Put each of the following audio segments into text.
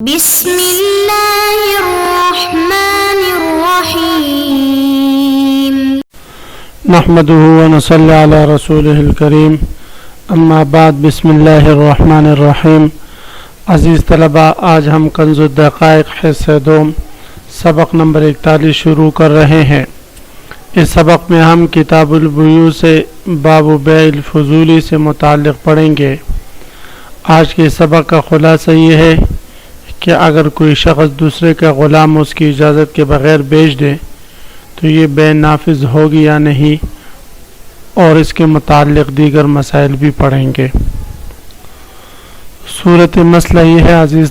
بسم اللہ الرحمن الرحیم نحمده ونصلی علی رسوله الکریم اما بعد بسم اللہ الرحمن الرحیم۔ عزیز طلبہ، آج ہم کنز الدقائق حصہ دوم سبق نمبر 41 شروع کر رہے ہیں۔ اس سبق میں ہم کتاب البیوع سے باب بیع الفضولی سے متعلق پڑھیں گے۔ آج کے سبق کا خلاصہ یہ ہے کہ اگر کوئی شخص دوسرے کا غلام اس کی اجازت کے بغیر بیچ دے تو یہ بے نافذ ہوگی یا نہیں، اور اس کے متعلق دیگر مسائل بھی پڑھیں گے۔ صورت مسئلہ یہ ہے عزیز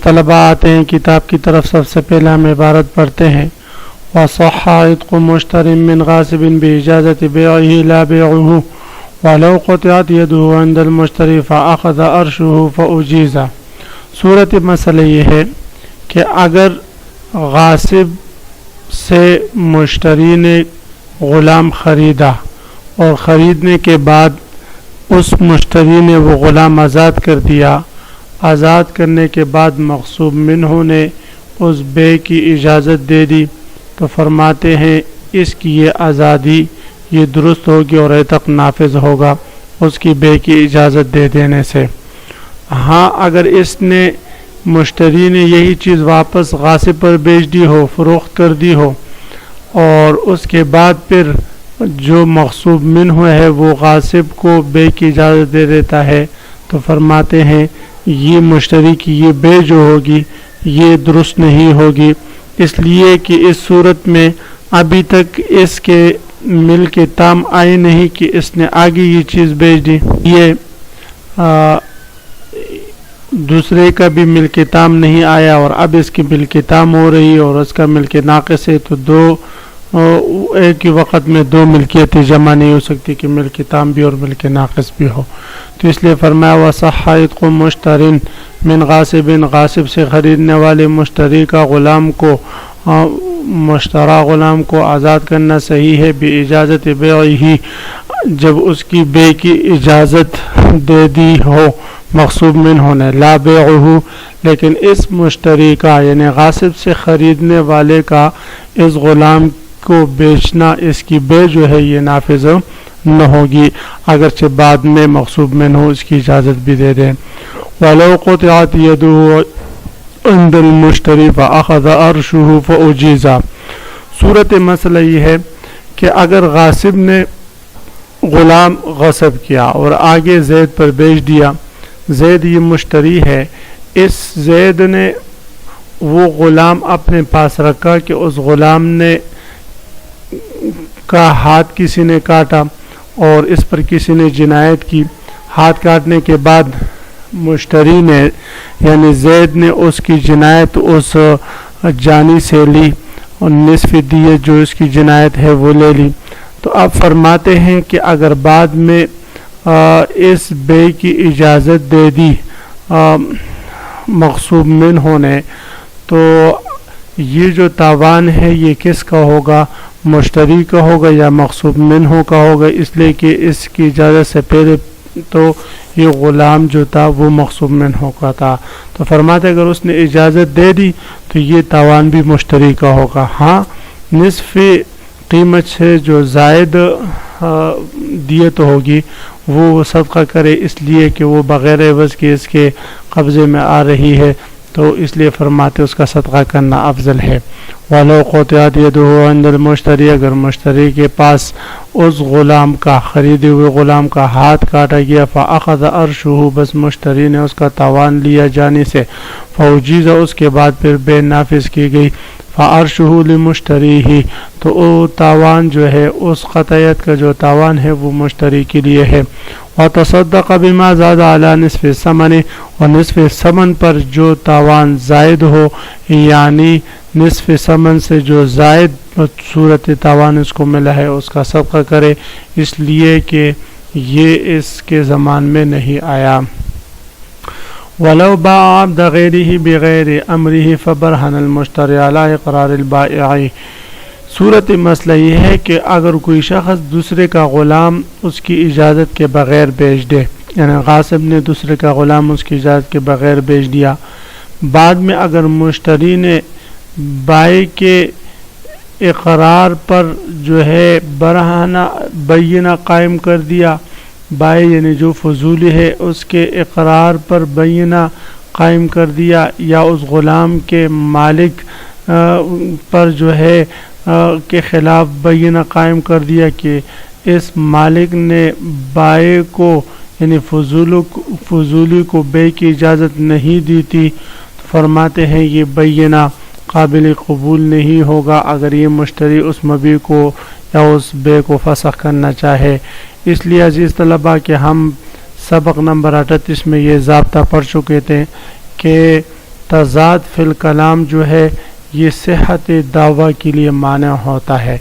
طلبہ آتے ہیں کتاب کی طرف۔ سب سے پہلے ہم عبارت پڑھتے ہیں وَصَحَّ عِتْقُ مُشْتَرٍ مِّنْ غَاصِبٍ بِإِجَازَةِ بَيْعِهِ لَا بَيْعُهُ وَلَوْ قُطِعَتْ يَدُهُ عِنْدَ الْمُشْتَرِي فَأَخَذَ عَرْشُهُ فَأُجِيزَ۔ صورت مسئلہ یہ ہے کہ اگر غاصب سے مشتری نے غلام خریدا اور خریدنے کے بعد اس مشتری نے وہ غلام آزاد کر دیا، آزاد کرنے کے بعد مغصوب منہ نے اس بے کی اجازت دے دی، تو فرماتے ہیں اس کی یہ آزادی یہ درست ہوگی اور عتق نافذ ہوگا اس کی بے کی اجازت دے دینے سے۔ ہاں، اگر اس نے مشتری نے یہی چیز واپس غاصب پر بیچ دی ہو، فروخت کر دی ہو، اور اس کے بعد پھر جو مغصوب منہ ہے وہ غاصب کو بے کی اجازت دے دیتا ہے، تو فرماتے ہیں یہ مشتری کی یہ بے جو ہوگی یہ درست نہیں ہوگی، اس لیے کہ اس صورت میں ابھی تک اس کے ملک تام آئی نہیں کہ اس نے آگے یہ چیز بیچ دی، یہ دوسرے کا بھی ملک تام نہیں آیا اور اب اس کی ملک تام ہو رہی اور اس کا ملک ناقص ہے، تو ایک ہی وقت میں دو ملکیتیں جمع نہیں ہو سکتی کہ ملک تام بھی اور ملک ناقص بھی ہو، تو اس لیے فرمایا وَصَحَّ عِتْقُ مُشْتَرٍ مِّنْ غَاصِبٍ، غاصب سے خریدنے والے مشتری کا غلام کو مشترا غلام کو آزاد کرنا صحیح ہے بِإِجَازَةِ بَيْعِهِ، جب اس کی بے کی اجازت دے دی ہو مغصوب منہ نے، لا بیعہ، لیکن اس مشتری کا یعنی غاصب سے خریدنے والے کا اس غلام کو بیچنا، اس کی بے جو ہے یہ نافذ نہ ہوگی اگرچہ بعد میں مغصوب منہ اس کی اجازت بھی دے دیں۔ وَلَوْ قُطِعَتْ يَدُهُ عِنْدَ الْمُشْتَرِي فَأَخَذَ عَرْشُهُ فَأُجِيزَ۔ صورت مسئلہ یہ ہے کہ اگر غاصب نے غلام غصب کیا اور آگے زید پر بیچ دیا، زید یہ مشتری ہے، اس زید نے وہ غلام اپنے پاس رکھا کہ اس غلام نے کا ہاتھ کسی نے کاٹا اور اس پر کسی نے جنایت کی، ہاتھ کاٹنے کے بعد مشتری نے یعنی زید نے اس کی جنایت اس جانی سے لی اور نصف دیت جو اس کی جنایت ہے وہ لے لی، تو اب فرماتے ہیں کہ اگر بعد میں اس بے کی اجازت دے دی مغصوب منہ نے، تو یہ جو تاوان ہے یہ کس کا ہوگا؟ مشتری کا ہوگا یا مغصوب منہ کا ہوگا، اس لیے کہ اس کی اجازت سے پہلے تو یہ غلام جو تھا وہ مغصوب منہ کا تھا، تو فرماتے اگر اس نے اجازت دے دی تو یہ تاوان بھی مشتری کا ہوگا۔ ہاں، نصف قیمت سے جو زائد دیت ہوگی وہ صدقہ کرے، اس لیے کہ وہ بغیر عوض کے اس کے قبضے میں آ رہی ہے، تو اس لیے فرماتے اس کا صدقہ کرنا افضل ہے۔ وَلَوْ قُطِعَتْ يَدُهُ عِنْدَ الْمُشْتَرِي، اگر مشتری کے پاس اس غلام کا خریدے ہوئے غلام کا ہاتھ کاٹا گیا، فَأَخَذَ عَرْشُهُ، بس مشتری نے اس کا تاوان لیا جانے سے، فَأُجِيزَ، اس کے بعد پھر بے نافذ کی گئی، فَعَرْشُهُ لِمُشْتَرِيهِ، تو وہ تاوان جو ہے اس قطعیت کا جو تاوان ہے وہ مشتری کے لیے ہے۔ وَتَصَدَّقَ بِمَا زَادَ عَلَى نِصْفِ الثَّمَنِ، اور نصف ثمن پر جو تاوان زائد ہو یعنی نصف ثمن سے جو زائد صورت تاوان اس کو ملا ہے اس کا صدقہ کرے، اس لیے کہ یہ اس کے زمان میں نہیں آیا۔ وَلَوْ بَاعَ عَبْدَ غَيْرِهِ بِغَيْرِ أَمْرِهِ فَبَرْهَنَ الْمُشْتَرِي عَلَى إِقْرَارِ الْبَائِعِ۔ صورت مسئلہ یہ ہے کہ اگر کوئی شخص دوسرے کا غلام اس کی اجازت کے بغیر بیچ دے، یعنی غاصب نے دوسرے کا غلام اس کی اجازت کے بغیر بیچ دیا. بعد میں اگر مشتری نے بائع کے اقرار پر جو ہے برہنہ بینہ قائم کر دیا، بائع یعنی جو فضولی ہے اس کے اقرار پر بینہ قائم کر دیا، یا اس غلام کے مالک پر جو ہے کے خلاف بینہ قائم کر دیا کہ اس مالک نے بائع کو یعنی فضولی کو بے کی اجازت نہیں دی تھی، فرماتے ہیں یہ بینہ قابل قبول نہیں ہوگا اگر یہ مشتری اس مبیع کو یا اس بے کو فسخ کرنا چاہے. اس لیے عزیز طلباء کہ ہم سبق نمبر 38 میں یہ ضابطہ پڑھ چکے تھے کہ تضاد فی الکلام جو ہے یہ صحت دعویٰ کے لیے مانع ہوتا ہے.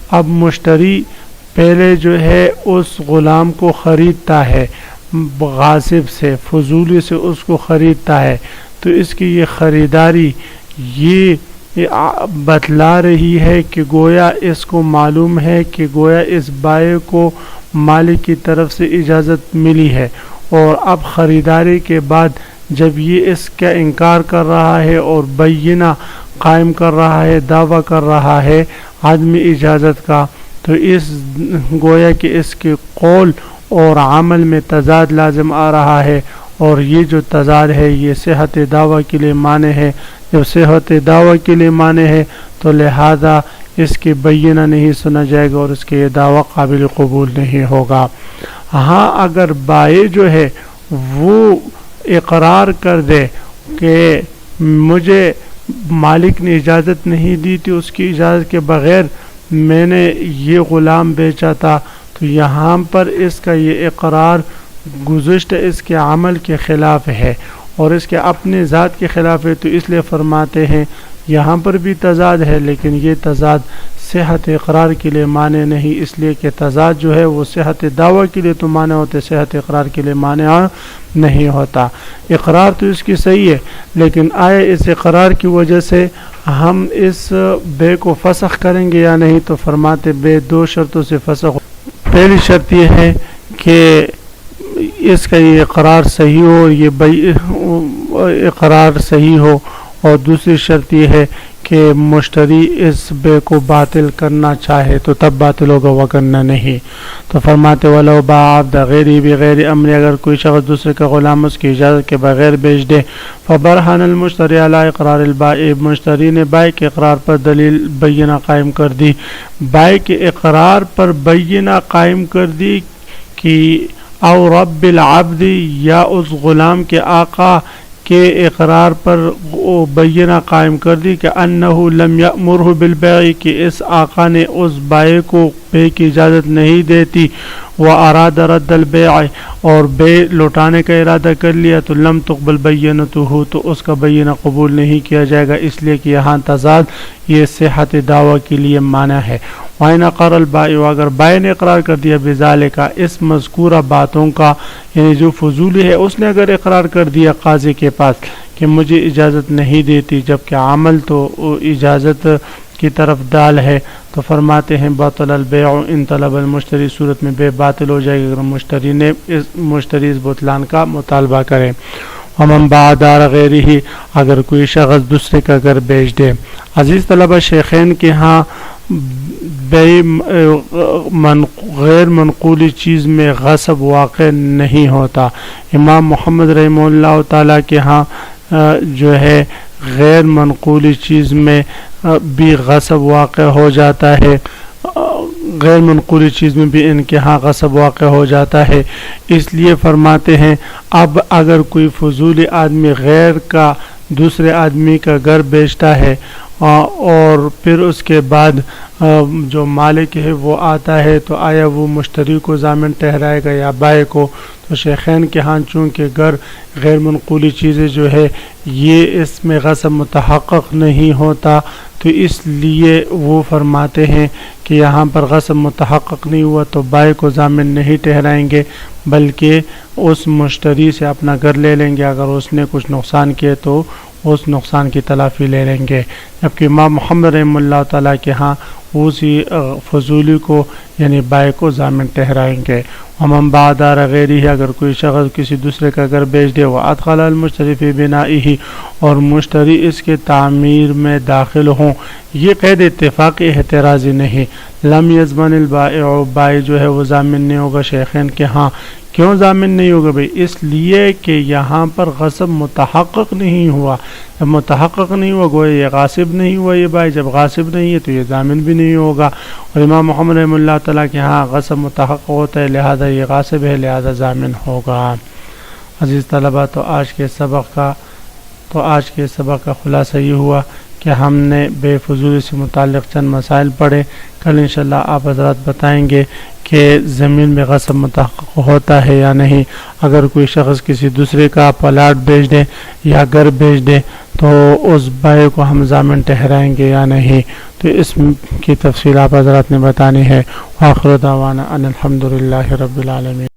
اب مشتری پہلے جو ہے اس غلام کو خریدتا ہے، غاصب سے فضولی سے اس کو خریدتا ہے، تو اس کی یہ خریداری یہ بتلا رہی ہے کہ گویا اس کو معلوم ہے کہ گویا اس بائع کو مالک کی طرف سے اجازت ملی ہے، اور اب خریداری کے بعد جب یہ اس کا انکار کر رہا ہے اور بینہ قائم کر رہا ہے، دعویٰ کر رہا ہے عدم اجازت کا، تو اس گویا کہ اس کے قول اور عمل میں تضاد لازم آ رہا ہے، اور یہ جو تضاد ہے یہ صحت دعویٰ کے لیے مانع ہے. جب صحت دعویٰ کے لیے مانع ہے تو لہذا اس کے بینہ نہیں سنا جائے گا اور اس کے یہ دعویٰ قابل قبول نہیں ہوگا. ہاں اگر بائع جو ہے وہ اقرار کر دے کہ مجھے مالک نے اجازت نہیں دی تھی، اس کی اجازت کے بغیر میں نے یہ غلام بیچا تھا، تو یہاں پر اس کا یہ اقرار گزشتہ اس کے عمل کے خلاف ہے اور اس کے اپنے ذات کے خلاف ہے، تو اس لیے فرماتے ہیں یہاں پر بھی تضاد ہے، لیکن یہ تضاد صحت اقرار کے لیے مانع نہیں، اس لیے کہ تضاد جو ہے وہ صحت دعویٰ کے لیے تو مانع ہوتے، صحت اقرار کے لیے مانع نہیں ہوتا. اقرار تو اس کی صحیح ہے، لیکن آئے اس اقرار کی وجہ سے ہم اس بے کو فسخ کریں گے یا نہیں؟ تو فرماتے بے دو شرطوں سے فسخ. پہلی شرط یہ ہے کہ اس کا یہ اقرار صحیح ہو، یہ اقرار صحیح ہو، اور دوسری شرط یہ ہے کہ مشتری اس بے کو باطل کرنا چاہے تو تب باطل ہوگا، وگرنہ نہیں. تو فرماتے وَلَوْ بَاعَ عَبْدَ غَيْرِهِ بِغَيْرِ أَمْرٍ، اگر کوئی شخص دوسرے کا غلام اس کی اجازت کے بغیر بیچ دے، فَبَرْهَنَ الْمُشْتَرِي عَلَىٰ إِقْرَارِ الْبَائِعِ، مشتری نے بائع کے اقرار پر دلیل بینہ قائم کر دی، بائع کے اقرار پر بینہ قائم کر دی کہ او رب العبد، یا اس غلام کے آقا کے اقرار پر بینہ قائم کر دی کہ انہ لم یأمرہ بالبیع، کہ اس آقا نے اس بائع کو بے کی اجازت نہیں دیتی، واراد رد البیع، اور بے لوٹانے کا ارادہ کر لیا، تو لم تقبل بینتہ، تو اس کا بینہ قبول نہیں کیا جائے گا، اس لیے کہ یہاں تضاد یہ صحت دعویٰ کے لیے مانع ہے. وَإِنْ أَقَرَّ الْبَائِعُ، اگر بائع نے اقرار کر دیا بذالک، اس مذکورہ باتوں کا، یعنی جو فضولی ہے اس نے اگر اقرار کر دیا قاضی کے پاس کہ مجھے اجازت نہیں دیتی، جبکہ عمل تو اجازت کی طرف دال ہے، تو فرماتے ہیں بطل البیع ان طلب المشتری، صورت میں بے باطل ہو جائے گی اگر مشتری اس بطلان کا مطالبہ کرے. ومن باع دار غیرہ، اگر کوئی شخص دوسرے کا گھر بیچ دے. عزیز طلبہ، شیخین کے ہاں غیر منقولی چیز میں غصب واقع نہیں ہوتا. امام محمد رحمہ اللہ تعالیٰ کے ہاں جو ہے غیر منقولی چیز میں بھی غصب واقع ہو جاتا ہے، غیر منقولی چیز میں بھی ان کے ہاں غصب واقع ہو جاتا ہے. اس لیے فرماتے ہیں اب اگر کوئی فضولی آدمی غیر کا دوسرے آدمی کا گھر بیچتا ہے اور پھر اس کے بعد جو مالک ہے وہ آتا ہے، تو آیا وہ مشتری کو ضامن ٹھہرائے گا یا بائع کو؟ تو شیخین کے ہاں چونکہ گھر غیر منقولی چیزیں جو ہے یہ اس میں غصب متحقق نہیں ہوتا، تو اس لیے وہ فرماتے ہیں کہ یہاں پر غصب متحقق نہیں ہوا تو بائع کو ضامن نہیں ٹھہرائیں گے، بلکہ اس مشتری سے اپنا گھر لے لیں گے. اگر اس نے کچھ نقصان کیے تو اس نقصان کی تلافی لے لیں گے. جبکہ امام محمد رحمہ اللہ تعالیٰ کے ہاں اسی فضولی کو یعنی بائع کو ضامن ٹھہرائیں گے. ومن باع دار غیرہ، اگر کوئی شخص کسی دوسرے کا گھر بیچ دے، وادخل المشتری فی بنائہ، اور مشتری اس کے تعمیر میں داخل ہوں، یہ قید اتفاقی احترازی نہیں. لم یضمن البائع، بائع جو ہے وہ ضامن نہیں ہوگا شیخین کے ہاں. کیوں ضامن نہیں ہوگا بھئی؟ اس لیے کہ یہاں پر غصب متحقق نہیں ہوا. جب متحقق نہیں ہوا گویا یہ غاصب نہیں ہوا یہ بھائی، جب غاصب نہیں ہے تو یہ ضامن بھی نہیں ہوگا. اور امام محمد رحمہ اللہ تعالیٰ کے ہاں غصب متحقق ہوتا ہے، لہذا یہ غاصب ہے، لہذا ضامن ہوگا. عزیز طلبہ، تو آج کے سبق کا خلاصہ یہ ہوا کہ ہم نے بے فضولی سے متعلق چند مسائل پڑھے. کل انشاءاللہ آپ حضرات بتائیں گے کہ زمین میں غصب متحقق ہوتا ہے یا نہیں. اگر کوئی شخص کسی دوسرے کا پلاٹ بیچ دے یا گھر بیچ دے تو اس بائع کو ہم ضامن ٹھہرائیں گے یا نہیں. تو اس کی تفصیل آپ حضرات نے بتانی ہے. وآخر دعوانا ان الحمدللہ رب العالمین.